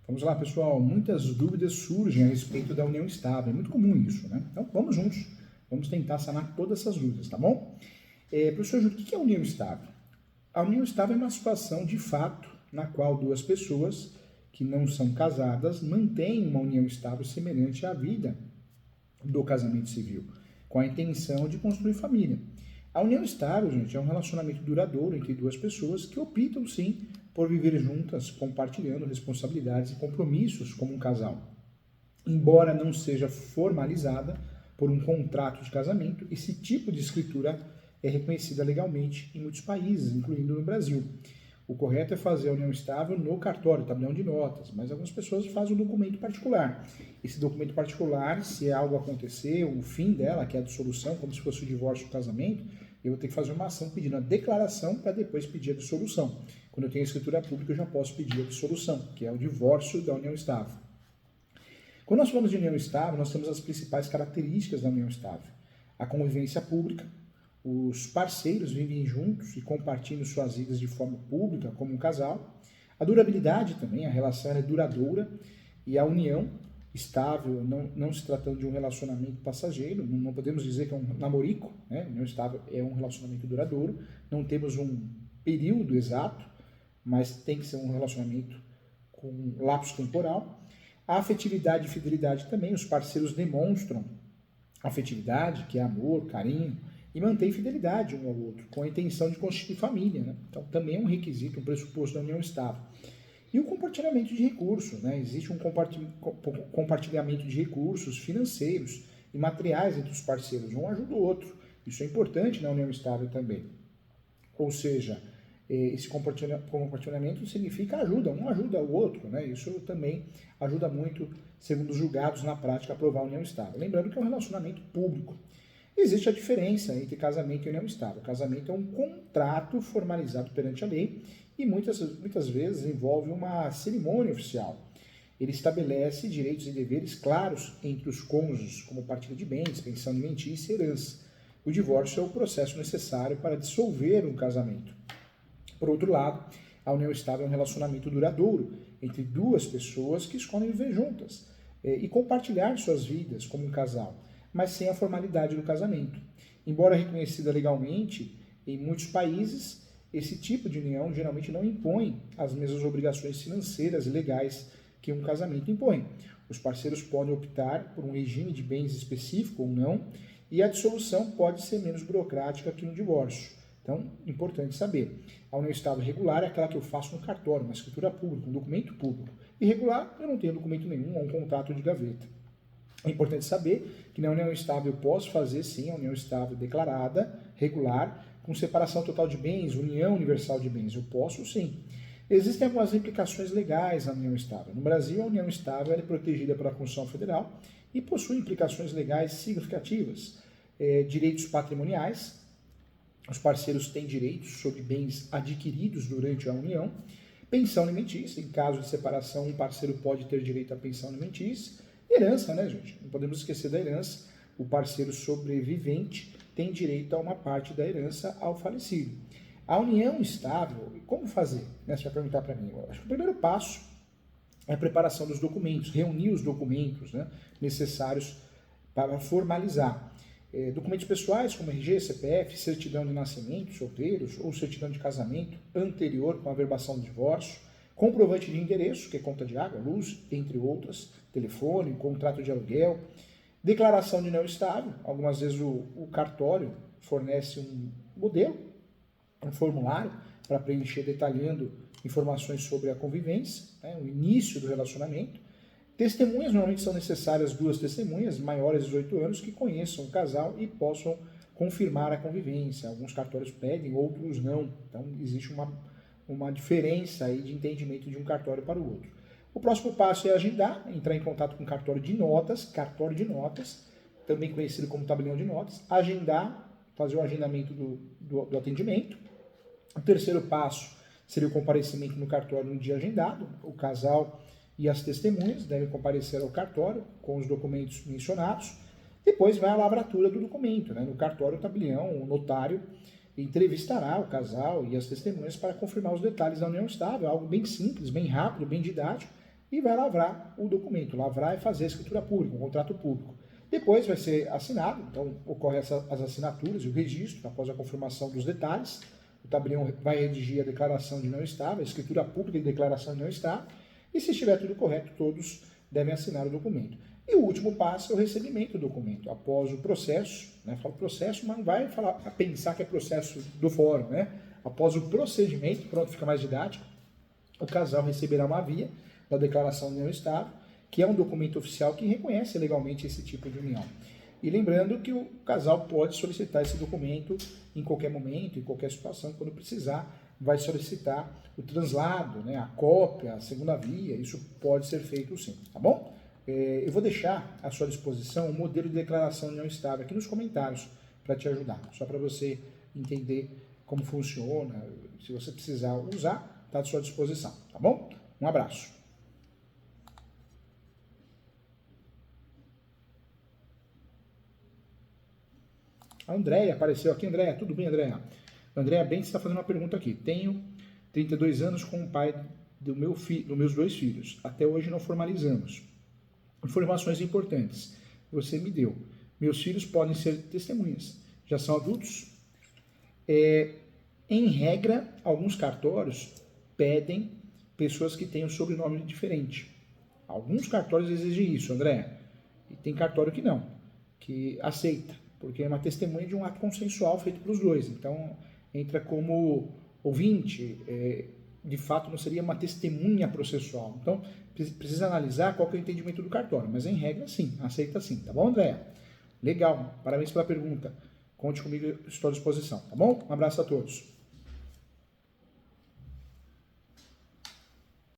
Vamos lá, pessoal. Muitas dúvidas surgem a respeito da união estável. É muito comum isso, né? Então, vamos juntos. Vamos tentar sanar todas essas dúvidas, tá bom? Professor Júlio, o que é a união estável? A união estável é uma situação de fato na qual duas pessoas que não são casadas mantêm uma união estável semelhante à vida do casamento civil, com a intenção de construir família. A união estável, gente, é um relacionamento duradouro entre duas pessoas que optam, sim, por viver juntas, compartilhando responsabilidades e compromissos como um casal. Embora não seja formalizada por um contrato de casamento, esse tipo de escritura é reconhecida legalmente em muitos países, incluindo no Brasil. O correto é fazer a união estável no cartório, tabelião de notas, mas algumas pessoas fazem um documento particular. Esse documento particular, se algo acontecer, o fim dela, que é a dissolução, como se fosse o divórcio do casamento, eu vou ter que fazer uma ação pedindo a declaração para depois pedir a dissolução. Quando eu tenho a escritura pública, eu já posso pedir a dissolução, que é o divórcio da união estável. Quando nós falamos de união estável, nós temos as principais características da união estável. A convivência pública, os parceiros vivem juntos e compartilham suas vidas de forma pública, como um casal. A durabilidade também, a relação é duradoura e a união estável, não se tratando de um relacionamento passageiro, não podemos dizer que é um namorico, né? União estável é um relacionamento duradouro, não temos um período exato, mas tem que ser um relacionamento com um lapso temporal. A afetividade e fidelidade também, os parceiros demonstram afetividade, que é amor, carinho, e mantém fidelidade um ao outro, com a intenção de constituir família, né? Então também é um requisito, um pressuposto da união estável. E o compartilhamento de recursos, né? Existe um compartilhamento de recursos financeiros e materiais entre os parceiros, um ajuda o outro. Isso é importante na união estável também. Ou seja, esse compartilhamento significa ajuda, um ajuda o outro, né? Isso também ajuda muito, segundo os julgados na prática, a provar a união estável. Lembrando que é um relacionamento público. Existe a diferença entre casamento e união estável. O casamento é um contrato formalizado perante a lei e muitas vezes envolve uma cerimônia oficial. Ele estabelece direitos e deveres claros entre os cônjuges, como partilha de bens, pensão alimentícia e herança. O divórcio é o processo necessário para dissolver um casamento. Por outro lado, a união estável é um relacionamento duradouro entre duas pessoas que escolhem viver juntas e compartilhar suas vidas como um casal, mas sem a formalidade do casamento. Embora reconhecida legalmente em muitos países, esse tipo de união geralmente não impõe as mesmas obrigações financeiras e legais que um casamento impõe. Os parceiros podem optar por um regime de bens específico ou não, e a dissolução pode ser menos burocrática que um divórcio. Então, importante saber. A união estável regular é aquela que eu faço no cartório, uma escritura pública, um documento público. Irregular, eu não tenho documento nenhum, ou um contrato de gaveta. É importante saber que na união estável eu posso fazer, sim, a união estável declarada, regular, com separação total de bens, união universal de bens. Eu posso, sim. Existem algumas implicações legais na união estável. No Brasil, a união estável é protegida pela Constituição Federal e possui implicações legais significativas. Direitos patrimoniais. Os parceiros têm direitos sobre bens adquiridos durante a união. Pensão alimentícia. Em caso de separação, um parceiro pode ter direito à pensão alimentícia. Herança, né, gente? Não podemos esquecer da herança. O parceiro sobrevivente tem direito a uma parte da herança ao falecido. A união estável, como fazer? Você vai perguntar para mim. Eu acho que o primeiro passo é a preparação dos documentos, reunir os documentos, né, necessários para formalizar. Documentos pessoais como RG, CPF, certidão de nascimento, solteiros, ou certidão de casamento anterior com a averbação do divórcio, comprovante de endereço, que é conta de água, luz, entre outras, telefone, contrato de aluguel, declaração de união estável. Algumas vezes o cartório fornece um modelo, um formulário para preencher detalhando informações sobre a convivência, né, o início do relacionamento. Testemunhas, normalmente são necessárias 2 testemunhas maiores de 18 anos que conheçam o casal e possam confirmar a convivência. Alguns cartórios pedem, outros não. Então existe uma diferença aí de entendimento de um cartório para o outro. O próximo passo é agendar, entrar em contato com o cartório de notas, também conhecido como tabelião de notas, agendar, fazer o agendamento do atendimento. O terceiro passo seria o comparecimento no cartório no dia agendado. O casal e as testemunhas devem comparecer ao cartório com os documentos mencionados. Depois vai a lavratura do documento, né? No cartório, o tabelião, o notário, entrevistará o casal e as testemunhas para confirmar os detalhes da união estável, algo bem simples, bem rápido, bem didático, e vai lavrar o documento. Lavrar é fazer a escritura pública, um contrato público. Depois vai ser assinado, então ocorrem as assinaturas e o registro, após a confirmação dos detalhes. O tabelião vai redigir a declaração de não estável, a escritura pública de declaração de não estável, e se estiver tudo correto, todos devem assinar o documento. E o último passo é o recebimento do documento, após o processo, né? Falo processo, mas não vai pensar que é processo do fórum, né? Após o procedimento, pronto, fica mais didático, o casal receberá uma via da declaração de união estável, que é um documento oficial que reconhece legalmente esse tipo de união. E lembrando que o casal pode solicitar esse documento em qualquer momento, em qualquer situação, quando precisar, vai solicitar o translado, né, a cópia, a segunda via, isso pode ser feito sim, tá bom? Eu vou deixar à sua disposição o modelo de declaração de união estável aqui nos comentários para te ajudar, só para você entender como funciona, se você precisar usar, está à sua disposição, tá bom? Um abraço. A Andréia apareceu aqui. Andréia, tudo bem, Andréia? Andréia Bentes está fazendo uma pergunta aqui. Tenho 32 anos com o pai dos meus 2 filhos. Até hoje não formalizamos. Informações importantes. Você me deu. Meus filhos podem ser testemunhas. Já são adultos? Em regra, alguns cartórios pedem pessoas que tenham sobrenome diferente. Alguns cartórios exigem isso, Andréia. E tem cartório que não, que aceita, porque é uma testemunha de um ato consensual feito pelos dois. Então, entra como ouvinte, de fato não seria uma testemunha processual. Então, precisa analisar qual que é o entendimento do cartório, mas em regra sim, aceita sim, tá bom, Andréia? Legal, parabéns pela pergunta. Conte comigo, estou à disposição, tá bom? Um abraço a todos.